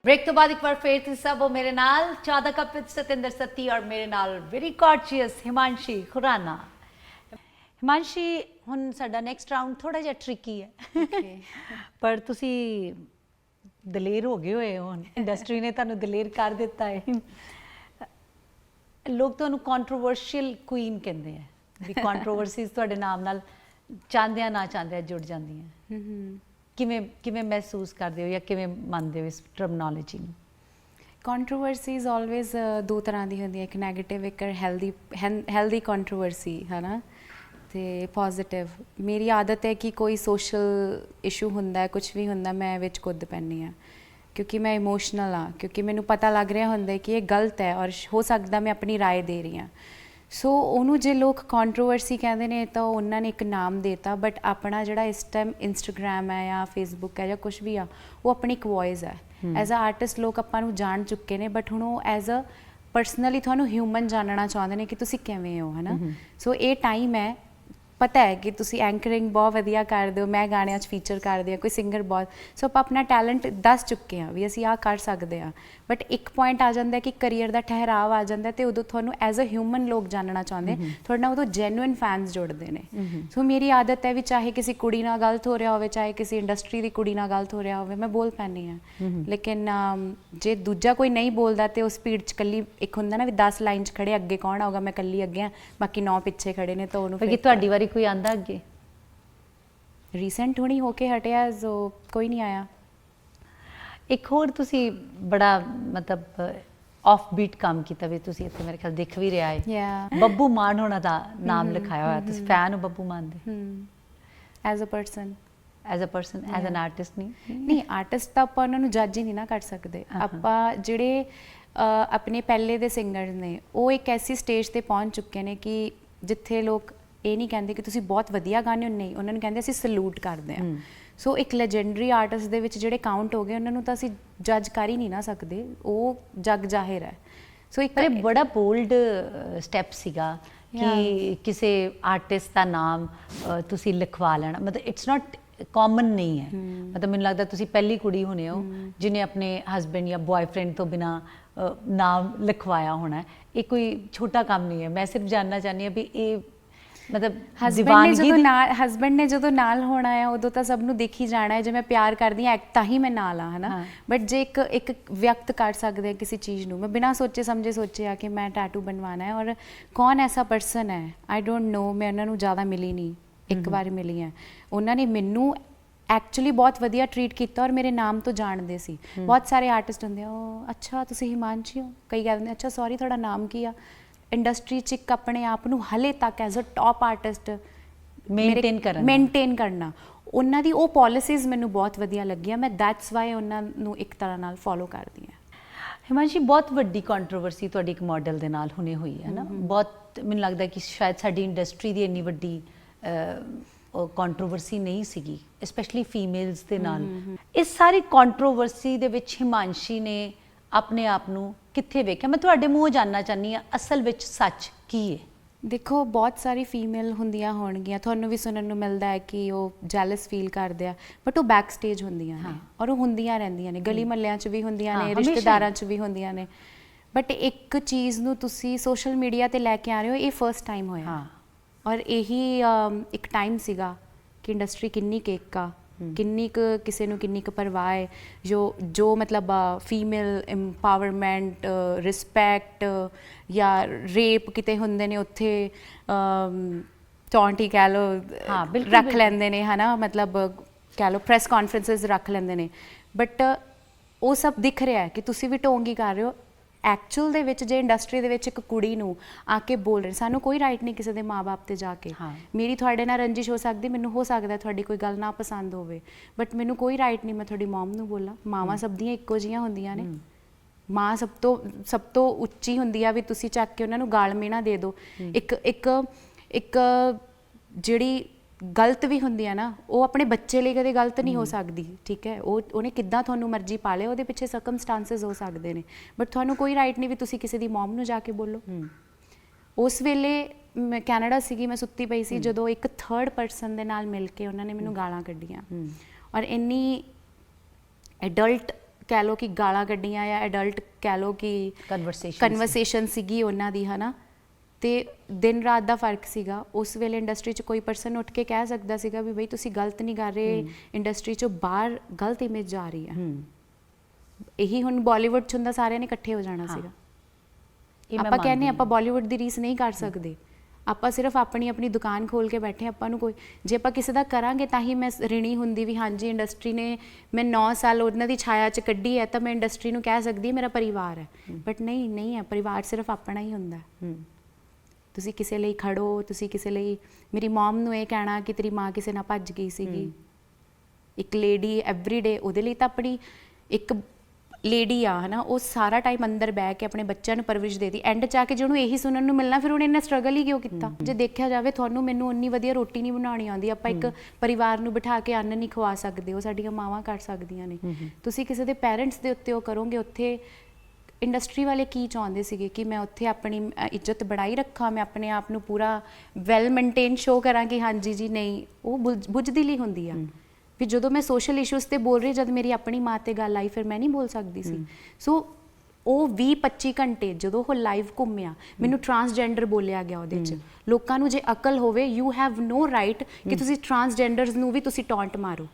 Break तो बाद एक बार फिर से सब हो मेरे नाल चादा कप विद सतिंदर सत्ती और मेरे नाल वेरी कॉर्चियस हिमांशी खुराना। हिमांशी हुन साडा नेक्स्ट राउंड थोड़ा जिहा ट्रिकी है पर तुसी दलेर हो गए होए हुन इंडस्ट्री ने तुहानू दलेर कर दिता है। लोग तुहानू कंट्रोवर्शियल क्वीन कहंदे हैं भी कंट्रोवर्सीज तुहाडे नाम नाल चाहंदियां ना चाहंदियां जुड़ जांदियां। किवें किवें महसूस करते हो या किवें मनते हो इस टर्मिनोलॉजी ਨੂੰ? कंट्रोवर्सीज ऑलवेज दो तरह की होंगी, एक नैगेटिव एक हैल्दी कंट्रोवर्सी है ना, तो पॉजिटिव। मेरी आदत है कि कोई सोशल इशू होंदा है कुछ भी होंदा मैं विच कुद पैनी हाँ क्योंकि मैं इमोशनल हाँ, क्योंकि मैनू पता लग रहा होंदा कि ये गलत है और हो सकता मैं अपनी राय दे रही हाँ। सो उन्होंने जे लोग कंट्रोवर्सी कहते हैं तो उन्होंने एक नाम देता, बट अपना जोड़ा इस टाइम इंस्टाग्राम है या फेसबुक है या कुछ भी आ वो अपनी एक वॉइस है। एज अ आर्टिस्ट लोग आपां जान चुके हैं, बट हुण वो एज अ परसनली थानू ह्यूमन जानना चाहते हैं कि तुसी किवें हो, है ना। सो ये टाइम है, पता है कि तुसी एंकरिंग बहुत वधिया करदे हो, मैं गाणियां 'च फीचर करदी हाँ, कोई सिंगर बहुत, सो आप अपना टैलेंट दस चुके हैं भी असीं आ कर सकते हैं। बट एक पॉइंट आ जाता है कि करियर का ठहराव आ जाता है तो उदों तुहानू एज अ ह्यूमन लोग जानना चाहते हैं, थोड़े ना उदों जेन्युइन फैनस जुड़ते हैं। सो मेरी आदत है भी चाहे किसी कुड़ी नाल गलत हो रहा हो, चाहे किसी इंडस्ट्री की कुड़ी नाल गलत हो रहा हो, मैं बोल पैनी हाँ। लेकिन जे दूजा कोई नहीं बोलता तो उस भीड़ च कली एक होंदा ना भी 10 लाइन च खड़े अगे कौन आऊगा, मैं कली अगे हाँ बाकी 9 पिछे खड़े ने, तो उन्होंने कोई आंदा अगे रीसेंट हुणी होके हटिया जो कोई नहीं आया। एक होर तुसी बड़ा मतलब ऑफ बीट काम किया भी तुसी इत्थे मेरे ख्याल दिख भी रहा है बब्बू मान होना दा नाम लिखाया होया, तुसी फैन हो बब्बू मान दे? As a person as an artist नहीं आर्टिस्ट तो आप उन्होंने जज ही नहीं ना कर सकते। आप जिहड़े अपने पहले दे सिंगर ने वो एक ऐसी स्टेज ते पहुंच चुके हैं कि जिथे लोग ये नहीं कहते कि तुसी बहुत वधिया गाने हो, नहीं उन्होंने कहते असीं सलूट करते हैं। सो एक लेजेंडरी आर्टिस्ट दे विच जिहड़े काउंट हो गए उन्होंने तो असीं जज कर ही नहीं ना सकते, वो जग जाहिर है। सो एक बड़ा बोल्ड स्टैप सीगा कि किसी आर्टिस्ट का नाम तुसी लिखवा लेना, मतलब इट्स नॉट कॉमन नहीं है। मतलब मैनूं लगदा तुसी पहली कुड़ी होने हो जिन्हें अपने हसबैंड या बॉयफ्रेंड तो बिना नाम लिखवाया होना है। ये कोई छोटा काम नहीं है। मैं सिर्फ जानना चाहनी हूँ भी ये मतलब हसबैंड ने जो नाल होना है उदों तो सबनों दिख ही जाना है, जो मैं प्यार करदी हाँ तां ही मैं नाल हाँ, है ना। बट जे एक व्यक्त कर सकते हैं किसी चीज़ नूं, मैं बिना सोचे समझे सोचे कि मैं टैटू बनवाना है, और कौन ऐसा पर्सन है आई डोंट नो। मैं उन्होंने ज़्यादा मिली नहीं, एक बार मिली है, उन्होंने मैनू एक्चुअली बहुत वधिया ट्रीट किया और मेरे नाम तो जानते सी। बहुत सारे आर्टिस्ट होंगे अच्छा तुसी हिमांशी हो, कई कह देंगे अच्छा सॉरी थोड़ा नाम की आ। इंडस्ट्री च एक अपने आप नूं हले तक as a top artist maintain करना उन्हां दी वो पॉलिसीज़ मैनूं बहुत वधिया लगियां, मैं दैट्स वाई उन्हां नूं एक तरह नाल फॉलो करदी हां। हिमांशी बहुत वड्डी कंट्रोवर्सी तुहाडी एक मॉडल दे नाल हुणे हुई है ना, बहुत मैनूं लगदा कि शायद साडी इंडस्ट्री दी इन्नी वड्डी कंट्रोवर्सी नहीं सीगी, स्पैशली फीमेल्स दे नाल। इस सारी कंट्रोवर्सी दे विच हिमांशी ने अपने आप नूं कित्थे वेख्या? मैं तुहाडे मूँहों जानना चाहनी हाँ असल विच सच की है? देखो बहुत सारी फीमेल होंदियां होणगियां, तुहानूं भी सुनन नूं मिलदा है कि वो जैलस फील करदे आ, बट वो बैक स्टेज होंदियां ने और वो होंदियां रहिंदियां ने, गली महल्लियां च भी होंदियां ने, रिश्तेदारां च भी होंदियां ने। बट एक चीज़ नूं तुसीं सोशल मीडिया ते लैके आ रहे हो, ये फर्स्ट टाइम होया और यही एक टाइम सीगा कि इंडस्ट्री किन्नी केक का किन्नी किसी नूं किन्नी परवाह है, जो मतलब फीमेल एम्पावरमेंट रिस्पैक्ट या रेप किते होंदे ने उत्थे चौंटी कह लो रख लैंदे ने, है ना, मतलब कह लो प्रैस कॉन्फ्रेंसिस रख लैंदे ने। बट वो सब दिख रहा है कि तुसी भी ढोंग ही कर रहे हो। एक्चुअल दे विच जे इंडस्ट्री दे विच एक कुड़ी नूं आके बोल रहे, सानू कोई राइट नहीं किसी दे माँ बाप ते जाके मेरी थोड़े नाल रंजिश हो सकती, मैनू हो सकता है थोड़ी कोई गल ना पसंद होवे, बट मैनू कोई राइट नहीं मैं थोड़ी मॉम नूं बोला। मावां सब दियां इक्को जिहियां होंदियां ने, माँ सब तो उच्ची होंदी आ भी तुसी चक के उन्हां नूं गाल मेणा दे दो। एक जिहड़ी गलत भी होंदी है ना वो अपने बच्चे लिए कदे गलत नहीं हो सकती, ठीक है, वो उन्हें किद्दां तुहानूं मर्जी पाले वो पिछे सर्कमस्टांसिस हो सकते हैं, बट तुहानूं कोई राइट नहीं भी तुसी किसी दी मॉम नूं जाके बोलो। उस वेले मैं कैनेडा सीगी, मैं सुत्ती पई सी जदों एक थर्ड परसन दे नाल मिल के उन्होंने मैनूं गालां कड्डियां और इन्नी एडल्ट ਕਹਿ ਲਓ ਕਿ ਗਾਲਾਂ ਕੱਢੀਆਂ ਜਾਂ ਐਡਲਟ ਕਹਿ ਲਓ ਕਿ ਕਨਵਰਸੇਸ਼ਨ ਸੀਗੀ ਉਹਨਾਂ ਦੀ, ਹੈ ਨਾ। ਤੇ ਦਿਨ ਰਾਤ ਦਾ ਫਰਕ ਸੀਗਾ। ਉਸ ਵੇਲੇ ਇੰਡਸਟਰੀ 'ਚ ਕੋਈ ਪਰਸਨ ਉੱਠ ਕੇ ਕਹਿ ਸਕਦਾ ਸੀਗਾ ਵੀ ਬਈ ਤੁਸੀਂ ਗਲਤ ਨਹੀਂ ਕਰ ਰਹੇ, ਇੰਡਸਟਰੀ 'ਚੋਂ ਬਾਹਰ ਗਲਤ ਇਮੇਜ ਜਾ ਰਹੀ ਹੈ। ਇਹੀ ਹੁਣ ਬਾਲੀਵੁੱਡ 'ਚ ਹੁੰਦਾ, ਸਾਰਿਆਂ ਨੇ ਇਕੱਠੇ ਹੋ ਜਾਣਾ ਸੀਗਾ। ਆਪਾਂ ਕਹਿੰਦੇ ਆਪਾਂ ਬਾਲੀਵੁੱਡ ਦੀ ਰੀਸ ਨਹੀਂ ਕਰ ਸਕਦੇ, ਆਪਾਂ ਸਿਰਫ ਆਪਣੀ ਆਪਣੀ ਦੁਕਾਨ ਖੋਲ ਕੇ ਬੈਠੇ। ਆਪਾਂ ਨੂੰ ਕੋਈ, ਜੇ ਆਪਾਂ ਕਿਸੇ ਦਾ ਕਰਾਂਗੇ ਤਾਂ ਹੀ ਮੈਂ ਰਿਣੀ ਹੁੰਦੀ ਵੀ ਹਾਂਜੀ ਇੰਡਸਟਰੀ ਨੇ ਮੈਂ 9 ਸਾਲ ਉਹਨਾਂ ਦੀ ਛਾਇਆ 'ਚ ਕੱਢੀ ਹੈ ਤਾਂ ਮੈਂ ਇੰਡਸਟਰੀ ਨੂੰ ਕਹਿ ਸਕਦੀ ਮੇਰਾ ਪਰਿਵਾਰ ਹੈ। ਬਟ ਨਹੀਂ ਹੈ, ਪਰਿਵਾਰ ਸਿਰਫ ਆਪਣਾ ਹੀ ਹੁੰਦਾ। ਤੁਸੀਂ ਕਿਸੇ ਲਈ ਖੜੋ, ਤੁਸੀਂ ਕਿਸੇ ਲਈ, ਮੇਰੀ ਮਮ ਨੂੰ ਇਹ ਕਹਿਣਾ ਕਿ ਤੇਰੀ ਮਾਂ ਕਿਸੇ ਨਾਲ ਭੱਜ ਗਈ ਸੀਗੀ, ਇੱਕ ਲੇਡੀ ਐਵਰੀਡੇ, ਉਹਦੇ ਲਈ ਤਾਂ ਆਪਣੀ ਇੱਕ ਲੇਡੀ ਆ, ਹੈ ਨਾ, ਉਹ ਸਾਰਾ ਟਾਈਮ ਅੰਦਰ ਬਹਿ ਕੇ ਆਪਣੇ ਬੱਚਿਆਂ ਨੂੰ ਪਰਵਰਿਸ਼ ਦੇਦੀ। ਐਂਡ 'ਚ ਆ ਕੇ ਜੇ ਉਹਨੂੰ ਇਹੀ ਸੁਣਨ ਨੂੰ ਮਿਲਣਾ, ਫਿਰ ਉਹਨੇ ਇੰਨਾ ਸਟਰਗਲ ਹੀ ਕਿਉਂ ਕੀਤਾ? ਜੇ ਦੇਖਿਆ ਜਾਵੇ, ਤੁਹਾਨੂੰ ਮੈਨੂੰ ਉਨੀ ਵਧੀਆ ਰੋਟੀ ਨਹੀਂ ਬਣਾਉਣੀ ਆਉਂਦੀ, ਆਪਾਂ ਇੱਕ ਪਰਿਵਾਰ ਨੂੰ ਬਿਠਾ ਕੇ ਅੰਨ ਨਹੀਂ ਖਵਾ ਸਕਦੇ, ਉਹ ਸਾਡੀਆਂ ਮਾਵਾਂ ਕਰ ਸਕਦੀਆਂ ਨੇ। ਤੁਸੀਂ ਕਿਸੇ ਦੇ ਪੈਰੈਂਟਸ ਦੇ ਉੱਤੇ ਉਹ ਕਰੋਗੇ। ਉੱਥੇ ਇੰਡਸਟਰੀ ਵਾਲੇ ਕੀ ਚਾਹੁੰਦੇ ਸੀਗੇ ਕਿ ਮੈਂ ਉੱਥੇ ਆਪਣੀ ਇੱਜ਼ਤ ਬਣਾਈ ਰੱਖਾਂ, ਮੈਂ ਆਪਣੇ ਆਪ ਨੂੰ ਪੂਰਾ ਵੈਲ ਮੇਨਟੇਨ ਸ਼ੋ ਕਰਾਂ ਕਿ ਹਾਂਜੀ ਜੀ, ਨਹੀਂ, ਉਹ ਬੁਝਦਿਲੀ ਹੁੰਦੀ ਆ। ਵੀ ਜਦੋਂ ਮੈਂ ਸੋਸ਼ਲ ਇਸ਼ੂਜ਼ 'ਤੇ ਬੋਲ ਰਹੀ, ਜਦ ਮੇਰੀ ਆਪਣੀ ਮਾਂ 'ਤੇ ਗੱਲ ਆਈ, ਫਿਰ ਮੈਂ ਨਹੀਂ ਬੋਲ ਸਕਦੀ ਸੀ। ਸੋ ਉਹ 20-25 ਘੰਟੇ ਜਦੋਂ ਉਹ ਲਾਈਵ ਘੁੰਮਿਆ, ਮੈਨੂੰ ਟਰਾਂਸਜੈਂਡਰ ਬੋਲਿਆ ਗਿਆ ਉਹਦੇ 'ਚ। ਲੋਕਾਂ ਨੂੰ ਜੇ ਅਕਲ ਹੋਵੇ, ਯੂ ਹੈਵ ਨੋ ਰਾਈਟ ਕਿ ਤੁਸੀਂ ਟਰਾਂਸਜੈਂਡਰਸ ਨੂੰ ਵੀ ਤੁਸੀਂ ਟੌਂਟ ਮਾਰੋ।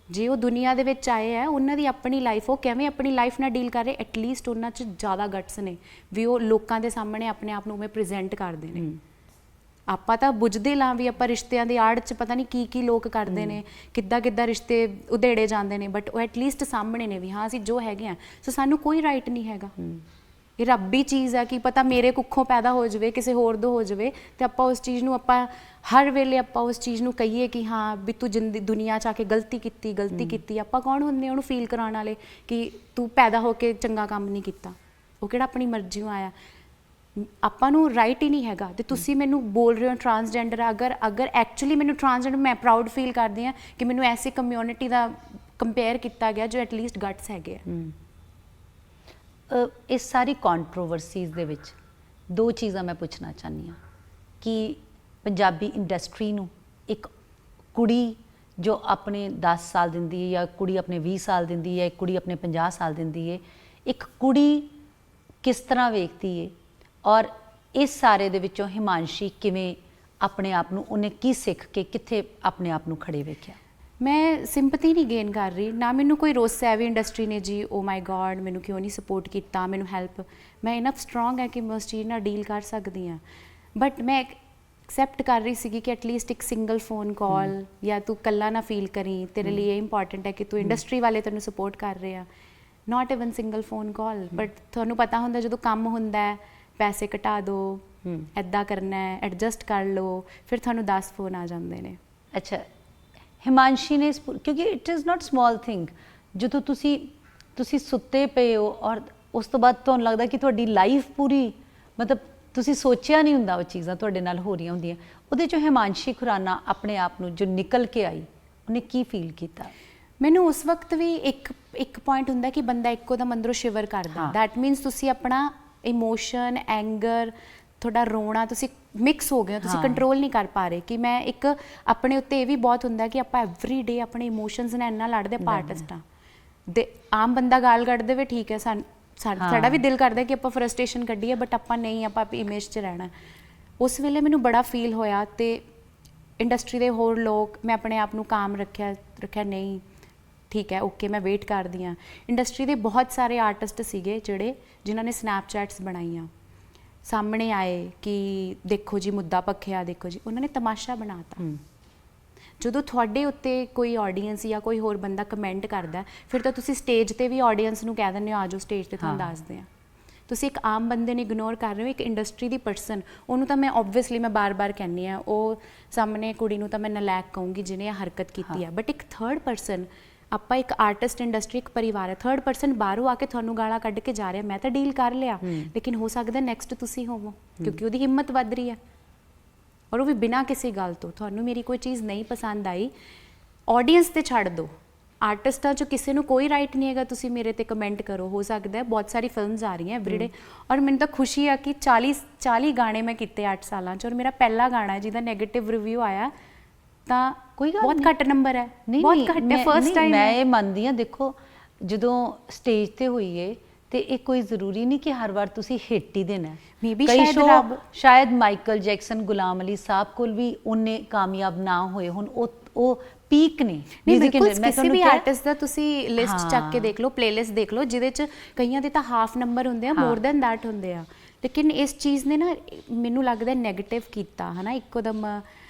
ਜੇ ਉਹ ਦੁਨੀਆ ਦੇ ਵਿੱਚ ਆਏ ਹੈ, ਉਹਨਾਂ ਦੀ ਆਪਣੀ ਲਾਈਫ, ਉਹ ਕਿਵੇਂ ਆਪਣੀ ਲਾਈਫ ਨਾਲ ਡੀਲ ਕਰ ਰਹੇ, ਐਟਲੀਸਟ ਉਹਨਾਂ 'ਚ ਜ਼ਿਆਦਾ ਗਟਸ ਨੇ ਵੀ ਉਹ ਲੋਕਾਂ ਦੇ ਸਾਹਮਣੇ ਆਪਣੇ ਆਪ ਨੂੰ ਉਵੇਂ ਪ੍ਰੈਜ਼ੈਂਟ ਕਰਦੇ ਨੇ। ਆਪਾਂ ਤਾਂ ਬੁੱਝਦੇ ਲਾਂ ਵੀ ਆਪਾਂ ਰਿਸ਼ਤਿਆਂ ਦੀ ਆੜ 'ਚ ਪਤਾ ਨਹੀਂ ਕੀ ਲੋਕ ਕਰਦੇ ਨੇ, ਕਿੱਦਾਂ ਰਿਸ਼ਤੇ ਉਧੇੜੇ ਜਾਂਦੇ ਨੇ, ਬਟ ਉਹ ਐਟਲੀਸਟ ਸਾਹਮਣੇ ਨੇ ਵੀ ਹਾਂ ਅਸੀਂ ਜੋ ਹੈਗੇ ਹਾਂ। ਸੋ ਸਾਨੂੰ ਕੋਈ ਰਾਈਟ ਨਹੀਂ ਹੈਗਾ। ਇਹ ਰੱਬੀ ਚੀਜ਼ ਹੈ ਕਿ ਪਤਾ ਮੇਰੇ ਕੁੱਖੋਂ ਪੈਦਾ ਹੋ ਜਾਵੇ, ਕਿਸੇ ਹੋਰ ਤੋਂ ਹੋ ਜਾਵੇ, ਤੇ ਆਪਾਂ ਉਸ ਚੀਜ਼ ਨੂੰ, ਆਪਾਂ ਹਰ ਵੇਲੇ ਆਪਾਂ ਉਸ ਚੀਜ਼ ਨੂੰ ਕਹੀਏ ਕਿ ਹਾਂ ਵੀ ਤੂੰ ਦੁਨੀਆ 'ਚ ਆ ਕੇ ਗਲਤੀ ਕੀਤੀ। ਆਪਾਂ ਕੌਣ ਹੁੰਦੇ ਉਹਨੂੰ ਫੀਲ ਕਰਾਉਣ ਵਾਲੇ ਕਿ ਤੂੰ ਪੈਦਾ ਹੋ ਕੇ ਚੰਗਾ ਕੰਮ ਨਹੀਂ ਕੀਤਾ? ਉਹ ਕਿਹੜਾ ਆਪਣੀ ਮਰਜ਼ੀਓਂ ਆਇਆ? ਆਪਾਂ ਨੂੰ ਰਾਈਟ ਹੀ ਨਹੀਂ ਹੈਗਾ। ਤੇ ਤੁਸੀਂ ਮੈਨੂੰ ਬੋਲ ਰਹੇ ਹੋ ਟਰਾਂਸਜੈਂਡਰ, ਅਗਰ ਐਕਚੁਅਲੀ ਮੈਨੂੰ ਟਰਾਂਸਜੈਂਡਰ, ਮੈਂ ਪ੍ਰਾਊਡ ਫੀਲ ਕਰਦੀ ਹਾਂ ਕਿ ਮੈਨੂੰ ਐਸੀ ਕਮਿਊਨਿਟੀ ਦਾ ਕੰਪੇਅਰ ਕੀਤਾ ਗਿਆ ਜੋ ਐਟਲੀਸਟ ਗਟਸ ਹੈਗੇ ਆ। ਇਸ ਸਾਰੀ ਕੰਟਰੋਵਰਸੀਜ਼ ਦੇ ਵਿੱਚ ਦੋ ਚੀਜ਼ਾਂ ਮੈਂ ਪੁੱਛਣਾ ਚਾਹੁੰਦੀ ਹਾਂ ਕਿ ਪੰਜਾਬੀ ਇੰਡਸਟਰੀ ਨੂੰ ਇੱਕ ਕੁੜੀ ਜੋ ਆਪਣੇ 10 ਸਾਲ ਦਿੰਦੀ ਹੈ, ਜਾਂ ਕੁੜੀ ਆਪਣੇ 20 ਸਾਲ ਦਿੰਦੀ ਹੈ, ਕੁੜੀ ਆਪਣੇ 50 ਸਾਲ ਦਿੰਦੀ ਹੈ, ਇੱਕ ਕੁੜੀ ਕਿਸ ਤਰ੍ਹਾਂ ਵੇਖਦੀ ਹੈ, ਔਰ ਇਸ ਸਾਰੇ ਦੇ ਵਿੱਚੋਂ ਹਿਮਾਂਸ਼ੀ ਕਿਵੇਂ ਆਪਣੇ ਆਪ ਨੂੰ, ਉਹਨੇ ਕੀ ਸਿੱਖ ਕੇ ਕਿੱਥੇ ਆਪਣੇ ਆਪ ਨੂੰ ਖੜੇ ਵੇਖਿਆ? ਮੈਂ ਸਿੰਪਥੀ ਨਹੀਂ ਗੇਨ ਕਰ ਰਹੀ, ਨਾ ਮੈਨੂੰ ਕੋਈ ਰੋਸ ਹੈ ਵੀ ਇੰਡਸਟਰੀ ਨੇ ਜੀ ਓ ਮਾਈ ਗॉड ਮੈਨੂੰ ਕਿਉਂ ਨਹੀਂ ਸਪੋਰਟ ਕੀਤਾ, ਮੈਨੂੰ ਹੈਲਪ, ਮੈਂ ਇਨਫ ਸਟਰੋਂਗ ਹੈ ਕਿ ਮੈਂ ਉਸ ਚੀਜ਼ ਨਾਲ ਡੀਲ ਕਰ ਸਕਦੀ ਹਾਂ। ਬਟ ਮੈਂ ਐਕਸੈਪਟ ਕਰ ਰਹੀ ਸੀਗੀ ਕਿ ਐਟਲੀਸਟ ਇੱਕ ਸਿੰਗਲ ਫੋਨ ਕਾਲ, ਜਾਂ ਤੂੰ ਇਕੱਲਾ ਨਾ ਫੀਲ ਕਰੀ, ਤੇਰੇ ਲਈ ਇਹ ਇੰਪੋਰਟੈਂਟ ਹੈ ਕਿ ਤੂੰ ਇੰਡਸਟਰੀ ਵਾਲੇ ਤੈਨੂੰ ਸਪੋਰਟ ਕਰ ਰਹੇ ਆ। Not even single phone call. But ਤੁਹਾਨੂੰ ਪਤਾ ਹੁੰਦਾ ਜਦੋਂ ਕੰਮ ਹੁੰਦਾ ਹੈ, ਪੈਸੇ ਘਟਾ ਦਿਓ, ਇੱਦਾਂ ਕਰਨਾ ਹੈ, ਐਡਜਸਟ ਕਰ ਲਓ, ਫਿਰ ਤੁਹਾਨੂੰ 10 ਫੋਨ ਆ ਜਾਂਦੇ ਨੇ। ਅੱਛਾ, ਹਿਮਾਂਸ਼ੀ ਨੇ, ਕਿਉਂਕਿ it is not small thing, ਜਦੋਂ ਤੁਸੀਂ ਸੁੱਤੇ ਪਏ ਹੋ ਔਰ ਉਸ ਤੋਂ ਬਾਅਦ ਤੁਹਾਨੂੰ ਲੱਗਦਾ ਕਿ ਤੁਹਾਡੀ ਲਾਈਫ ਪੂਰੀ, ਮਤਲਬ ਤੁਸੀਂ ਸੋਚਿਆ ਨਹੀਂ ਹੁੰਦਾ ਉਹ ਚੀਜ਼ਾਂ ਤੁਹਾਡੇ ਨਾਲ ਹੋ ਰਹੀਆਂ ਹੁੰਦੀਆਂ, ਉਹਦੇ 'ਚੋਂ ਹਿਮਾਂਸ਼ੀ ਖੁਰਾਨਾ ਆਪਣੇ ਆਪ ਨੂੰ ਜੋ ਨਿਕਲ ਕੇ ਆਈ, ਉਹਨੇ ਕੀ ਫੀਲ ਕੀਤਾ? ਮੈਨੂੰ ਉਸ ਵਕਤ ਵੀ ਇੱਕ ਪੁਆਇੰਟ ਹੁੰਦਾ ਕਿ ਬੰਦਾ ਇੱਕੋ ਦਮ ਅੰਦਰੋਂ ਸ਼ਿਵਰ ਕਰਦਾ। ਦੈਟ ਮੀਨਸ ਤੁਸੀਂ ਆਪਣਾ ਇਮੋਸ਼ਨ, ਐਂਗਰ, ਤੁਹਾਡਾ ਰੋਣਾ, ਤੁਸੀਂ ਮਿਕਸ ਹੋ ਗਏ ਹੋ, ਤੁਸੀਂ ਕੰਟਰੋਲ ਨਹੀਂ ਕਰ ਪਾ ਰਹੇ। ਕਿ ਮੈਂ ਇੱਕ ਆਪਣੇ ਉੱਤੇ ਇਹ ਵੀ ਬਹੁਤ ਹੁੰਦਾ ਕਿ ਆਪਾਂ ਐਵਰੀ ਡੇ ਆਪਣੇ ਇਮੋਸ਼ਨਸ ਨਾਲ ਇੰਨਾ ਲੜਦੇ। ਆਪਾਂ ਆਰਟਿਸਟ ਹਾਂ, ਦੇ ਆਮ ਬੰਦਾ ਗਾਲ ਕੱਢ ਦੇਵੇ, ਠੀਕ ਹੈ, ਸਾਡਾ ਵੀ ਦਿਲ ਕਰਦਾ ਕਿ ਆਪਾਂ ਫਰਸਟ੍ਰੇਸ਼ਨ ਕੱਢੀਏ, ਬਟ ਆਪਾਂ ਨਹੀਂ, ਆਪਾਂ ਇਮੇਜ 'ਚ ਰਹਿਣਾ। ਉਸ ਵੇਲੇ ਮੈਨੂੰ ਬੜਾ ਫੀਲ ਹੋਇਆ, ਤੇ ਇੰਡਸਟਰੀ ਦੇ ਹੋਰ ਲੋਕ, ਮੈਂ ਆਪਣੇ ਆਪ ਨੂੰ ਕਾਮ ਰੱਖਿਆ ਨਹੀਂ ਠੀਕ ਹੈ, ਓਕੇ, ਮੈਂ ਵੇਟ ਕਰਦੀ ਹਾਂ। ਇੰਡਸਟਰੀ ਦੇ ਬਹੁਤ ਸਾਰੇ ਆਰਟਿਸਟ ਸੀਗੇ ਜਿਨ੍ਹਾਂ ਨੇ ਸਨੈਪਚੈਟਸ ਬਣਾਈਆਂ, ਸਾਹਮਣੇ ਆਏ ਕਿ ਦੇਖੋ ਜੀ ਮੁੱਦਾ ਪੱਖਿਆ, ਦੇਖੋ ਜੀ, ਉਹਨਾਂ ਨੇ ਤਮਾਸ਼ਾ ਬਣਾਤਾ। ਜਦੋਂ ਤੁਹਾਡੇ ਉੱਤੇ ਕੋਈ ਆਡੀਅנס ਜਾਂ ਕੋਈ ਹੋਰ ਬੰਦਾ ਕਮੈਂਟ ਕਰਦਾ, ਫਿਰ ਤਾਂ ਤੁਸੀਂ ਸਟੇਜ 'ਤੇ ਵੀ ਆਡੀਅנס ਨੂੰ ਕਹਿ ਦਿੰਦੇ ਹੋ ਆ ਜਾਓ ਸਟੇਜ 'ਤੇ, ਤੁਹਾਨੂੰ ਦੱਸਦੇ ਹਾਂ। ਤੁਸੀਂ ਇੱਕ ਆਮ ਬੰਦੇ ਨੂੰ ਇਗਨੋਰ ਕਰ ਰਹੇ ਹੋ, ਇੱਕ ਇੰਡਸਟਰੀ ਦੀ ਪਰਸਨ, ਉਹਨੂੰ ਤਾਂ ਮੈਂ ਓਬਵੀਅਸਲੀ ਮੈਂ ਬਾਰ-ਬਾਰ ਕਹਿੰਦੀ ਹਾਂ, ਉਹ ਸਾਹਮਣੇ ਕੁੜੀ ਨੂੰ ਤਾਂ ਮੈਂ ਨਲਾਇਕ ਕਹੂੰਗੀ ਜਿਹਨੇ ਇਹ ਹਰਕਤ ਕੀਤੀ ਹੈ, ਬਟ ਇੱਕ ਥਰਡ ਪਰਸਨ, ਆਪਾਂ ਇੱਕ ਆਰਟਿਸਟ ਇੰਡਸਟਰੀ ਇੱਕ ਪਰਿਵਾਰ ਹੈ, ਥਰਡ ਪਰਸਨ ਬਾਹਰੋਂ ਆ ਕੇ ਤੁਹਾਨੂੰ ਗਾਲਾਂ ਕੱਢ ਕੇ ਜਾ ਰਿਹਾ। ਮੈਂ ਤਾਂ ਡੀਲ ਕਰ ਲਿਆ, ਲੇਕਿਨ ਹੋ ਸਕਦਾ ਨੈਕਸਟ ਤੁਸੀਂ ਹੋਵੋ, ਕਿਉਂਕਿ ਉਹਦੀ ਹਿੰਮਤ ਵੱਧ ਰਹੀ ਹੈ, ਔਰ ਉਹ ਵੀ ਬਿਨਾਂ ਕਿਸੇ ਗੱਲ ਤੋਂ। ਤੁਹਾਨੂੰ ਮੇਰੀ ਕੋਈ ਚੀਜ਼ ਨਹੀਂ ਪਸੰਦ ਆਈ, ਆਡੀਅנס 'ਤੇ ਛੱਡ ਦਿਓ, ਆਰਟਿਸਟਾਂ 'ਚੋਂ ਕਿਸੇ ਨੂੰ ਕੋਈ ਰਾਈਟ ਨਹੀਂ ਹੈਗਾ ਤੁਸੀਂ ਮੇਰੇ 'ਤੇ ਕਮੈਂਟ ਕਰੋ। ਹੋ ਸਕਦਾ ਬਹੁਤ ਸਾਰੀ ਫਿਲਮਸ ਆ ਰਹੀਆਂ ਐਵਰੀਡੇ, ਔਰ ਮੈਨੂੰ ਤਾਂ ਖੁਸ਼ੀ ਆ ਕਿ 40 ਗਾਣੇ ਮੈਂ ਕੀਤੇ 8 ਸਾਲਾਂ 'ਚ, ਔਰ ਮੇਰਾ ਪਹਿਲਾ ਗਾਣਾ ਹੈ ਜਿਹਦਾ ਨੈਗੇਟਿਵ ਰਿਵਿਊ ਆਇਆ, ਤਾਂ ਕੋਈ ਗੱਲ ਬਹੁਤ ਘੱਟ ਨੰਬਰ ਹੈ, ਬਹੁਤ ਘੱਟ ਹੈ, ਫਸਟ ਟਾਈਮ। ਮੈਂ ਇਹ ਮੰਨਦੀ ਹਾਂ, ਦੇਖੋ ਜਦੋਂ ਸਟੇਜ ਤੇ ਹੋਈਏ ਤੇ ਇਹ ਕੋਈ ਜ਼ਰੂਰੀ ਨਹੀਂ ਕਿ ਹਰ ਵਾਰ ਤੁਸੀਂ ਹਿੱਟ ਹੀ ਦੇਣਾ ਹੈ। Maybe ਕਈ ਸ਼ਾਇਦ show ਰੱਬ- ਸ਼ਾਇਦ ਮਾਈਕਲ ਜੈਕਸਨ, ਗੁਲਾਮ ਅਲੀ ਸਾਹਿਬ ਕੋਲ ਵੀ ਉਹਨੇ ਕਾਮਯਾਬ ਨਾ ਹੋਏ ਹੁਣ, ਉਹ ਪੀਕ ਨੇ ਨਹੀਂ music ਬਿਲਕੁਲ industry। ਮੈਂ ਕਿਸੇ ਤੁਹਾਨੂੰ ਵੀ ਕਿਹਾ- ਆਰਟਿਸਟ ਦਾ ਤੁਸੀਂ ਲਿਸਟ ਚੱਕ ਕੇ ਦੇਖ ਲਓ, ਪਲੇਲਿਸਟ ਦੇਖ ਲਓ, ਜਿਹਦੇ ਚ ਕਈਆਂ ਦੇ ਤਾਂ ਹਾਫ ਨੰਬਰ ਹੁੰਦੇ ਆ, ਮੋਰ ਦੈਨ ਦੈਟ ਹੁੰਦੇ ਆ। ਲੇਕਿਨ ਇਸ ਚੀਜ਼ ਨੇ ਨਾ ਮੈਨੂੰ ਲੱਗਦਾ ਨੈਗੇਟਿਵ ਕੀਤਾ ਹਨਾ, ਇੱਕੋਦਮ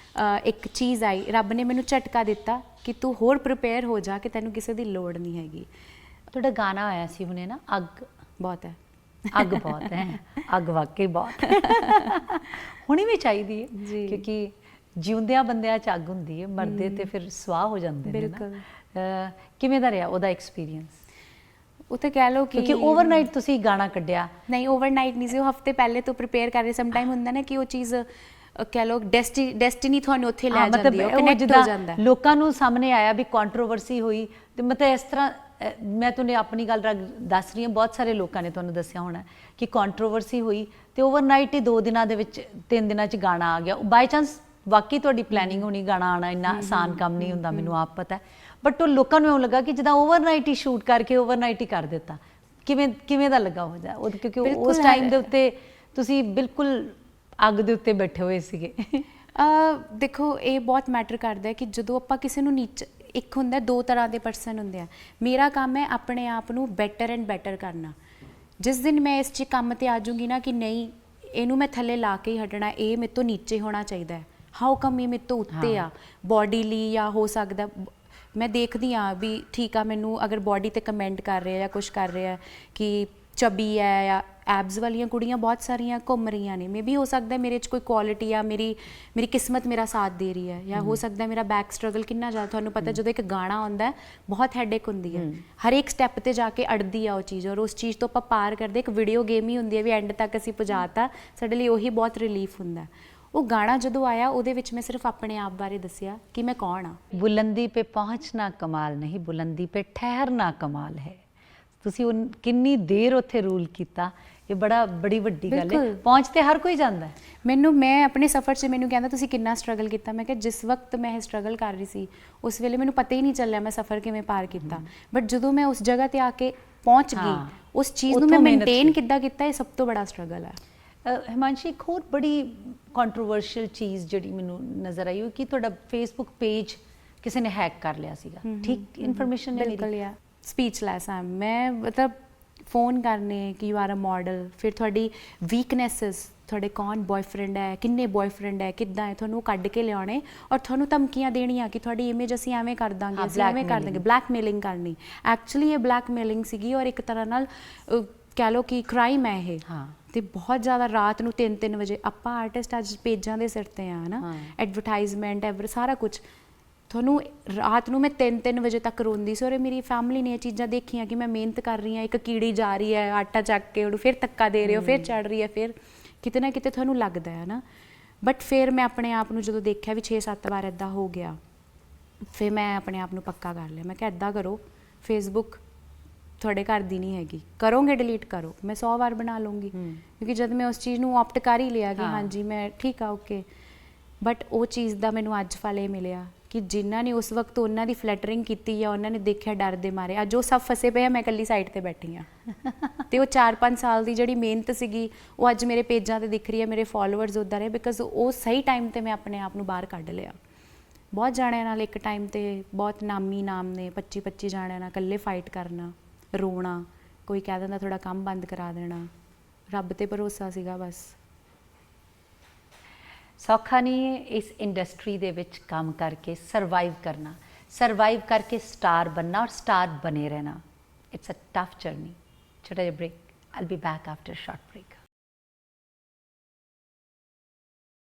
ਇੱਕ ਚੀਜ਼ ਆਈ, ਰੱਬ ਨੇ ਮੈਨੂੰ ਝਟਕਾ ਦਿੱਤਾ ਕਿ ਤੂੰ ਹੋਰ ਪ੍ਰਿਪੇਅਰ ਹੋ ਜਾ ਕਿ ਤੈਨੂੰ ਕਿਸੇ ਦੀ ਲੋੜ ਨਹੀਂ ਹੈਗੀ। ਤੁਹਾਡਾ ਗਾਣਾ ਆਇਆ ਸੀ ਹੁਣੇ ਨਾ, ਅੱਗ ਬਹੁਤ ਹੈ। ਅੱਗ ਬਹੁਤ ਹੈ, ਅੱਗ ਵਾਕਈ ਬਹੁਤ ਹੈ। ਹੁਣੀ ਵੀ ਚਾਹੀਦੀ ਹੈ ਜੀ। ਕਿਉਂਕਿ ਜਿਉਂਦਿਆਂ ਬੰਦਿਆਂ 'ਚ ਅੱਗ ਹੁੰਦੀ ਹੈ, ਮਰਦੇ ਤੇ ਫਿਰ ਸੁਆਹ ਹੋ ਜਾਂਦੇ ਨੇ ਨਾ। ਬਿਲਕੁਲ। ਕਿਵੇਂ ਦਾ ਰਿਹਾ ਉਹਦਾ ਐਕਸਪੀਰੀਅੰਸ? ਉਹ ਤਾਂ ਕਹਿ ਲਓ ਕਿ ਕਿਉਂਕਿ ਓਵਰਨਾਈਟ ਤੁਸੀਂ ਗਾਣਾ ਕੱਢਿਆ। ਨਹੀਂ, ਓਵਰਨਾਈਟ ਨਹੀਂ ਸੀ, ਉਹ ਹਫਤੇ ਪਹਿਲੇ ਤੋਂ ਪ੍ਰਿਪੇਅਰ ਕਰ ਰਹੇ। ਸਮ ਟਾਈਮ ਹੁੰਦਾ ਨਾ ਕਿ ਉਹ ਚੀਜ਼ ਕਹਿ ਲਓ ਡੈਸਟੀਨੀ ਤੁਹਾਨੂੰ ਉੱਥੇ ਲੈ ਜਾਂਦੀ ਹੈ, ਉਹ ਕਨੈਕਟ ਹੋ ਜਾਂਦਾ ਹੈ। ਲੋਕਾਂ ਨੂੰ ਸਾਹਮਣੇ ਆਇਆ ਵੀ ਕੰਟਰੋਵਰਸੀ ਹੋਈ ਤੇ ਮਤਲਬ ਇਸ ਤਰ੍ਹਾਂ ਮੈਂ ਤੁਹਾਨੂੰ ਆਪਣੀ ਗੱਲ ਦੱਸ ਰਹੀ ਹਾਂ, ਬਹੁਤ ਸਾਰੇ ਲੋਕਾਂ ਨੇ ਤੁਹਾਨੂੰ ਦੱਸਿਆ ਹੋਣਾ ਕਿ ਕੰਟਰੋਵਰਸੀ ਹੋਈ ਤੇ ਓਵਰਨਾਈਟ ਹੀ 2 ਦਿਨਾਂ ਦੇ ਵਿੱਚ 3 ਦਿਨਾਂ 'ਚ ਗਾਣਾ ਆ ਗਿਆ। ਬਾਈ ਚਾਂਸ ਵਾਕਈ ਤੁਹਾਡੀ ਪਲੈਨਿੰਗ ਹੋਣੀ, ਗਾਣਾ ਆਉਣਾ ਇੰਨਾ ਆਸਾਨ ਕੰਮ ਨਹੀਂ ਹੁੰਦਾ, ਮੈਨੂੰ ਆਪ ਪਤਾ। ਬਟ ਉਹ ਲੋਕਾਂ ਨੂੰ ਇਉਂ ਲੱਗਾ ਕਿ ਜਿੱਦਾਂ ਓਵਰਨਾਈਟ ਹੀ ਸ਼ੂਟ ਕਰਕੇ ਓਵਰਨਾਈਟ ਹੀ ਕਰ ਦਿੱਤਾ। ਕਿਵੇਂ ਦਾ ਲੱਗਾ ਹੋ ਜਾ ਉਹ? ਕਿਉਂਕਿ ਉਸ ਟਾਈਮ ਦੇ ਉੱਤੇ ਤੁਸੀਂ ਬਿਲਕੁਲ ਅੱਗ ਦੇ ਉੱਤੇ ਬੈਠੇ ਹੋਏ ਸੀਗੇ। ਦੇਖੋ ਇਹ ਬਹੁਤ ਮੈਟਰ ਕਰਦਾ ਹੈ ਕਿ ਜਦੋਂ ਆਪਾਂ ਕਿਸੇ ਨੂੰ ਇੱਕ ਹੁੰਦਾ, 2 ਤਰ੍ਹਾਂ ਦੇ ਪਰਸਨ ਹੁੰਦੇ ਆ। ਮੇਰਾ ਕੰਮ ਹੈ ਆਪਣੇ ਆਪ ਨੂੰ ਬੈਟਰ ਐਂਡ ਬੈਟਰ ਕਰਨਾ। ਜਿਸ ਦਿਨ ਮੈਂ ਇਸ 'ਚ ਕੰਮ ਤੇ ਆ ਜਾਊਂਗੀ ਨਾ ਕਿ ਨਹੀਂ ਇਹਨੂੰ ਮੈਂ ਥੱਲੇ ਲਾ ਕੇ ਹੀ ਹਟਣਾ, ਇਹ ਮੇਰੇ ਤੋਂ ਨੀਚੇ ਹੋਣਾ ਚਾਹੀਦਾ ਹੈ, ਹਾਊ ਕਮ ਇਹ ਮੇਰੇ ਤੋਂ ਉੱਤੇ ਆ ਬੋਡੀ ਲਈ, ਜਾਂ ਹੋ ਸਕਦਾ ਮੈਂ ਦੇਖਦੀ ਹਾਂ ਵੀ ਠੀਕ ਆ, ਮੈਨੂੰ ਅਗਰ ਬੋਡੀ ਤੇ ਕਮੈਂਟ ਕਰ ਰਿਹਾ ਜਾਂ ਕੁਛ ਕਰ ਰਿਹਾ ਕਿ ਚਬੀ ਹੈ ਜਾਂ ਐਬਸ ਵਾਲੀਆਂ ਕੁੜੀਆਂ ਬਹੁਤ ਸਾਰੀਆਂ ਘੁੰਮ ਰਹੀਆਂ ਨੇ, ਮੇ ਬੀ ਹੋ ਸਕਦਾ ਮੇਰੇ 'ਚ ਕੋਈ ਕੁਆਲਿਟੀ ਆ, ਮੇਰੀ ਕਿਸਮਤ ਮੇਰਾ ਸਾਥ ਦੇ ਰਹੀ ਹੈ, ਜਾਂ ਹੋ ਸਕਦਾ ਮੇਰਾ ਬੈਕ ਸਟਰਗਲ ਕਿੰਨਾ ਜ਼ਿਆਦਾ। ਤੁਹਾਨੂੰ ਪਤਾ ਜਦੋਂ ਇੱਕ ਗਾਣਾ ਆਉਂਦਾ ਬਹੁਤ ਹੈਡੇਕ ਹੁੰਦੀ ਹੈ, ਹਰ ਇੱਕ ਸਟੈਪ ਤੇ ਜਾ ਕੇ ਅੜਦੀ ਆ ਉਹ ਚੀਜ਼, ਔਰ ਉਸ ਚੀਜ਼ ਤੋਂ ਆਪਾਂ ਪਾਰ ਕਰਦੇ ਇੱਕ ਵੀਡੀਓ ਗੇਮ ਹੀ ਹੁੰਦੀ ਹੈ ਵੀ ਐਂਡ ਤੱਕ ਅਸੀਂ ਪਹੁੰਚਾਤਾ, ਸਾਡੇ ਲਈ ਉਹੀ ਬਹੁਤ ਰਿਲੀਫ ਹੁੰਦਾ। ਉਹ ਗਾਣਾ ਜਦੋਂ ਆਇਆ ਉਹਦੇ ਵਿੱਚ ਮੈਂ ਸਿਰਫ ਆਪਣੇ ਆਪ ਬਾਰੇ ਦੱਸਿਆ ਕਿ ਮੈਂ ਕੌਣ ਆ। ਬੁਲੰਦੀ ਪੇ ਪਹੁੰਚਣਾ ਕਮਾਲ ਨਹੀਂ, ਬੁਲੰਦੀ ਪੇ ਠਹਿਰਨਾ ਕਮਾਲ ਹੈ। ਤੁਸੀਂ ਉਹ ਕਿੰਨੀ ਦੇਰ ਉੱਥੇ ਰੂਲ ਕੀਤਾ, ਇਹ ਬੜੀ ਵੱਡੀ ਗੱਲ ਹੈ। ਪਹੁੰਚ ਤੇ ਹਰ ਕੋਈ ਜਾਂਦਾ ਹੈ। ਮੈਂ ਆਪਣੇ ਸਫ਼ਰ 'ਚ ਮੈਨੂੰ ਕਹਿੰਦਾ ਤੁਸੀਂ ਕਿੰਨਾ ਸਟਰਗਲ ਕੀਤਾ, ਮੈਂ ਕਿਹਾ ਜਿਸ ਵਕਤ ਮੈਂ ਇਹ ਸਟਰਗਲ ਕਰ ਰਹੀ ਸੀ ਉਸ ਵੇਲੇ ਮੈਨੂੰ ਪਤਾ ਹੀ ਨਹੀਂ ਚੱਲਿਆ ਮੈਂ ਸਫ਼ਰ ਕਿਵੇਂ ਪਾਰ ਕੀਤਾ, ਬਟ ਜਦੋਂ ਮੈਂ ਉਸ ਜਗ੍ਹਾ ਤੇ ਆ ਕੇ ਪਹੁੰਚ ਗਈ, ਉਸ ਚੀਜ਼ ਨੂੰ ਮੈਂ ਮੇਨਟੇਨ ਕਿੱਦਾਂ ਕੀਤਾ, ਇਹ ਸਭ ਤੋਂ ਬੜਾ ਸਟਰਗਲ ਹੈ। ਹਿਮਾਂਸ਼ੀ, ਇੱਕ ਹੋਰ ਬੜੀ ਕੰਟਰੋਵਰਸ਼ੀਅਲ ਚੀਜ਼ ਜਿਹੜੀ ਮੈਨੂੰ ਨਜ਼ਰ ਆਈ ਉਹ ਕਿ ਤੁਹਾਡਾ ਫੇਸਬੁੱਕ ਪੇਜ ਕਿਸੇ ਨੇ ਹੈਕ ਕਰ ਲਿਆ ਸੀਗਾ। ਠੀਕ ਇਨਫੋਰਮੇਸ਼ਨ ਹੈ ਮੇਰੀ? ਬਿਲਕੁਲ ਯਾਰ, ਸਪੀਚਲੈਸ ਆ ਮੈਂ। ਮਤਲਬ ਫੋਨ ਕਰਨੇ ਕਿ ਯੂ ਆਰ ਅ ਮਾਡਲ, ਫਿਰ ਤੁਹਾਡੀ ਵੀਕਨੈਸਸ, ਤੁਹਾਡੇ ਕੌਣ ਬॉयਫ੍ਰੈਂਡ ਹੈ, ਕਿੰਨੇ ਬॉयਫ੍ਰੈਂਡ ਹੈ, ਕਿੱਦਾਂ ਹੈ, ਤੁਹਾਨੂੰ ਕੱਢ ਕੇ ਲਿਆਉਣੇ ਔਰ ਤੁਹਾਨੂੰ ਧਮਕੀਆਂ ਦੇਣੀਆਂ ਕਿ ਤੁਹਾਡੀ ਇਮੇਜ ਅਸੀਂ ਐਵੇਂ ਕਰ ਦਾਂਗੇ, ਅਸੀਂ ਐਵੇਂ ਕਰ ਦਾਂਗੇ, ਬਲੈਕਮੇਲਿੰਗ ਕਰਨੀ। ਐਕਚੁਅਲੀ ਇਹ ਬਲੈਕਮੇਲਿੰਗ ਸੀਗੀ ਔਰ ਇੱਕ ਤਰ੍ਹਾਂ ਨਾਲ ਕਹਿ ਲਓ ਕਿ ਕ੍ਰਾਈਮ ਹੈ ਇਹ। ਤੇ ਬਹੁਤ ਜ਼ਿਆਦਾ ਰਾਤ ਨੂੰ 3-3 ਵਜੇ ਆਪਾਂ ਆਰਟਿਸਟ ਅੱਜ ਪੇਜਾਂ ਦੇ ਸਿਰ ਤੇ ਆ ਹਨਾ, ਐਡਵਰਟਾਈਜ਼ਮੈਂਟ ਸਾਰਾ ਕੁਝ। ਤੁਹਾਨੂੰ ਰਾਤ ਨੂੰ ਮੈਂ 3-3 ਵਜੇ ਤੱਕ ਰੋਂਦੀ ਸੀ, ਔਰ ਮੇਰੀ ਫੈਮਿਲੀ ਨੇ ਇਹ ਚੀਜ਼ਾਂ ਦੇਖੀਆਂ ਕਿ ਮੈਂ ਮਿਹਨਤ ਕਰ ਰਹੀ ਹਾਂ, ਇੱਕ ਕੀੜੀ ਜਾ ਰਹੀ ਹੈ ਆਟਾ ਚੱਕ ਕੇ, ਉਹਨੂੰ ਫਿਰ ਧੱਕਾ ਦੇ ਰਹੇ ਹੋ, ਫਿਰ ਚੜ ਰਹੀ ਹੈ, ਫਿਰ ਕਿਤੇ ਨਾ ਕਿਤੇ ਤੁਹਾਨੂੰ ਲੱਗਦਾ ਹੈ ਨਾ। ਬਟ ਫਿਰ ਮੈਂ ਆਪਣੇ ਆਪ ਨੂੰ ਜਦੋਂ ਦੇਖਿਆ ਵੀ 6-7 ਵਾਰ ਇੱਦਾਂ ਹੋ ਗਿਆ, ਫਿਰ ਮੈਂ ਆਪਣੇ ਆਪ ਨੂੰ ਪੱਕਾ ਕਰ ਲਿਆ। ਮੈਂ ਕਿਹਾ ਇੱਦਾਂ ਕਰੋ, ਫੇਸਬੁੱਕ ਤੁਹਾਡੇ ਘਰ ਦੀ ਨਹੀਂ ਹੈਗੀ, ਕਰੋਗੇ ਡਿਲੀਟ ਕਰੋ, ਮੈਂ 100 ਵਾਰ ਬਣਾ ਲੂੰਗੀ। ਕਿਉਂਕਿ ਜਦ ਮੈਂ ਉਸ ਚੀਜ਼ ਨੂੰ ਆਪਟ ਕਰ ਹੀ ਲਿਆ ਕਿ ਹਾਂਜੀ ਮੈਂ ਠੀਕ ਆ, ਓਕੇ। ਬਟ ਉਹ ਚੀਜ਼ ਦਾ ਮੈਨੂੰ ਅੱਜ ਫਲ ਇਹ ਮਿਲਿਆ ਕਿ ਜਿਨ੍ਹਾਂ ਨੇ ਉਸ ਵਕਤ ਉਹਨਾਂ ਦੀ ਫਲੈਟਰਿੰਗ ਕੀਤੀ ਜਾਂ ਉਹਨਾਂ ਨੇ ਦੇਖਿਆ ਡਰ ਦੇ ਮਾਰੇ, ਅੱਜ ਉਹ ਸਭ ਫਸੇ ਪਏ ਆ, ਮੈਂ ਇਕੱਲੀ ਸਾਈਡ ਤੇ ਬੈਠੀ ਹਾਂ। ਤੇ ਉਹ 4-5 ਸਾਲ ਦੀ ਜਿਹੜੀ ਮਿਹਨਤ ਸੀਗੀ ਉਹ ਅੱਜ ਮੇਰੇ ਪੇਜਾਂ ਤੇ ਦਿਖ ਰਹੀ ਹੈ, ਮੇਰੇ ਫੋਲੋਅਰਸ ਉੱਦਾਂ ਰਹੇ, ਬਿਕਾਜ਼ ਉਹ ਸਹੀ ਟਾਈਮ ਤੇ ਮੈਂ ਆਪਣੇ ਆਪ ਨੂੰ ਬਾਹਰ ਕੱਢ ਲਿਆ। ਬਹੁਤ ਜਾਣਿਆਂ ਨਾਲ ਇੱਕ ਟਾਈਮ ਤੇ ਬਹੁਤ ਨਾਮੀ ਨਾਮ ਨੇ 25-25 ਜਾਣਿਆਂ ਨਾਲ ਇਕੱਲੇ ਫਾਈਟ ਕਰਨਾ, ਰੋਣਾ, ਕੋਈ ਕਹਿ ਦਿੰਦਾ ਥੋੜਾ ਕੰਮ ਬੰਦ ਕਰਾ ਦੇਣਾ, ਰੱਬ ਤੇ ਭਰੋਸਾ ਸੀਗਾ ਬਸ। ਸੌਖਾ ਨਹੀਂ ਹੈ ਇਸ ਇੰਡਸਟਰੀ ਦੇ ਵਿੱਚ ਕੰਮ ਕਰਕੇ ਸਰਵਾਈਵ ਕਰਨਾ, ਸਰਵਾਈਵ ਕਰਕੇ ਸਟਾਰ ਬਣਨਾ ਔਰ ਸਟਾਰ ਬਣੇ ਰਹਿਣਾ। It's a tough journey. ਛੋਟਾ ਜਿਹਾ break, I'll be back after short break.